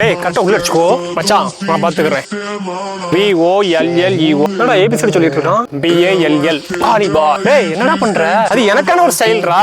டேய் கரெக்டா உள்ள அடிச்சுக்கோ மச்சான், நான் பாத்துக்கிறேன். VOLLEO என்னடா ஏபிசிடி சொல்லிட்டு இருக்கான். BALL வாலிபா. டேய் என்னடா பண்ற? அது எனக்கான ஒரு ஸ்டைல்ரா.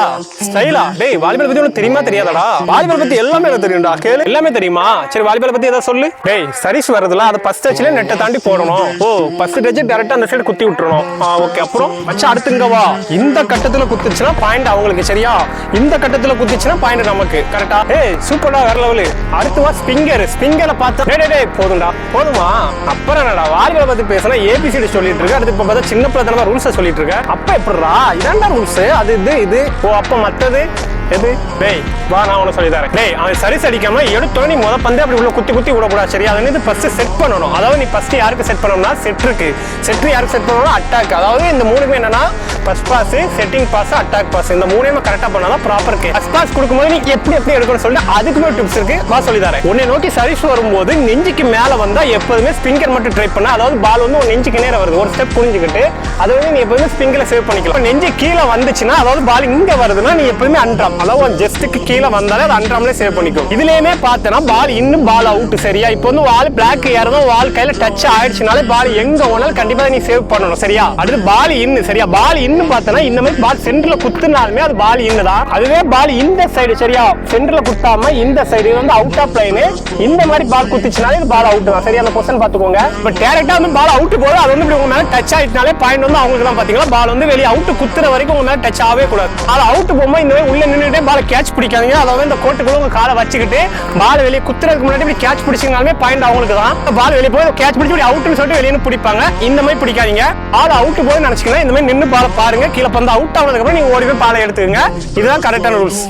ஸ்டைலா? டேய் வாலிபால் பத்தி உனக்கு தெரியுமா தெரியாதடா? வாலிபால் பத்தி எல்லாமே எனக்கு தெரியும்டா. கேளு, எல்லாமே தெரியுமா? சரி வாலிபால் பத்தி ஏதாவது சொல்லு. டேய் சர்வீஸ் வரதுல அது ஃபர்ஸ்ட் டச்ல நெட்டை தாண்டி போடணும். ஓ ஃபர்ஸ்ட் டச் டைரக்டா அந்த சைடு குத்தி விட்டுறணும். ஓகே, அப்புறம் மச்சான் அடுத்துங்க வா. இந்த கட்டத்துல குத்துச்சுனா பாயிண்ட் அவங்களுக்கு, சரியா? இந்த கட்டத்துல குத்துச்சுனா பாயிண்ட் நமக்கு, கரெக்டா? ஏய் சூப்பர்டா, வேற லெவல். அடுத்து வா ஸ்பிங்கரை பார்த்தா டேய் போதும்டா, போதுமா? அப்புறம் என்னடா வாலிபால் பத்தி பேசினா ஏபிசிடி சொல்லிட்டு இருக்க. அடுத்து இப்ப பார்த்தா சின்ன பிள்ளைத்தனமா ரூல்ஸை சொல்லிட்டு இருக்க. அப்ப எப்படிடா இதாண்டா ரூல்ஸ்? அது இது ஓ அப்ப மத்தது எது? டேய் வா நான் உனக்கு சொல்லி தரேன். டேய் அவன் சரி அடிக்காம எடுத்தோட நீ முத பந்து அப்படி உள்ள குத்தி விடக்கூடாது, சரியா? அதை வந்து ஃபர்ஸ்ட் செட் பண்ணணும். அதாவது நீ ஃபர்ஸ்ட் யாருக்கு செட் பண்ணணும்னா செட் யாருக்கு செட் பண்ணணும்னா அட்டாக். அதாவது இந்த மூணுமே என்னன்னா first pass, setting pass, attack pass, இந்த மூணுமே கரெக்டா பண்ணாதான் ப்ராப்பர் கே. ஃபர்ஸ்ட் பாஸ் கொடுக்கும்போது நீ எப்படி எடுக்கணும்னு சொல்லிட்டு அதுக்குமே டிப்ஸ் இருக்கு, வா சொல்லி தரேன். உன்னை நோக்கி சர்வீஸ் வரும்போது நெஞ்சுக்கு மேல வந்தா எப்போதுமே ஸ்பிங்கர் மட்டும் ட்ரை பண்ண. அதாவது பால் வந்து உன் நெஞ்சுக்கு நேரம் வருது, ஒரு ஸ்டெப் புரிஞ்சுக்கிட்டு அதை வந்து நீ எப்பவுமே ஸ்பிங்கர்ல சேவ் பண்ணிக்கலாம். நெஞ்சு கீழே வந்துச்சுன்னா அதாவது பால் இங்க வருதுன்னா நீ எப்பவுமே அன்ட்ராப், அதாவது ஜஸ்ட்டுக்கு கீழே வந்தாலே அது அன்ட்ராம்ல சேவ் பண்ணிக்கும். இதுலயுமே பார்த்தனா பால் இன்னும் பால் அவுட், சரியா? இப்போ வந்து வால் பிளாக் ஏறதும் வால் கையில டச் ஆயிடுச்சுனாலே பால் எங்க ஓனாலும் கண்டிப்பா நீ சேவ் பண்ணணும், சரியா? அடுத்து பால் இன்னு, சரியா? பால் இன்னு பார்த்தனா இந்த மாதிரி பால் சென்டர்ல குத்துனாலுமே அது பால் இன்னு தான். அதுவே பால் இந்த சைடு, சரியா? சென்டர்ல குத்தாம இந்த சைடு வந்து அவுட் ஆஃப் லைன், இந்த மாதிரி பால் குத்துச்சுனாலே இது பால் அவுட் தான், சரியா? அந்த பொசிஷன் பாத்துக்கோங்க. பட் டைரக்டா வந்து பால் அவுட் போது அது வந்து உங்க மேல டச் ஆயிடுச்சுனாலே பாயிண்ட் வந்து அவங்களுக்கு தான். பாத்தீங்களா, பால் வந்து வெளியே அவுட் குத்துற வரைக்கும் உங்க மேல டச் ஆகவே கூடாது. அது அவுட் போகும்போது இந்த மாதிரி உள்ள நின்றுட்டே பால் கேட்ச் பிடிக்காதீங்க. அதாவது இந்த கோட்டுக்குள்ள உங்க காலை வச்சுக்கிட்டு பால் வெளியே குத்துறதுக்கு முன்னாடி இப்படி கேட்ச் பிடிச்சிங்கனாலுமே பாயிண்ட் அவங்களுக்கு தான். பால் வெளியே போய் கேட்ச் பிடிச்சி அவுட்னு சொல்லிட்டு வெளியே பிடிப்பாங்க. இந்த மாதிரி பிடிக்காதீங்க. பால் அவுட் போய் நினைச்சீங்கன்னா இந்த மாதிரி நின்று பால் பாருங்க. கீழே பந்து அவுட் ஆனதுக்கு அப்புறம் நீங்க ஓடி போய் பாலை எடுத்துக்கங்க. இதுதான் கரெக்டான ரூல்ஸ்.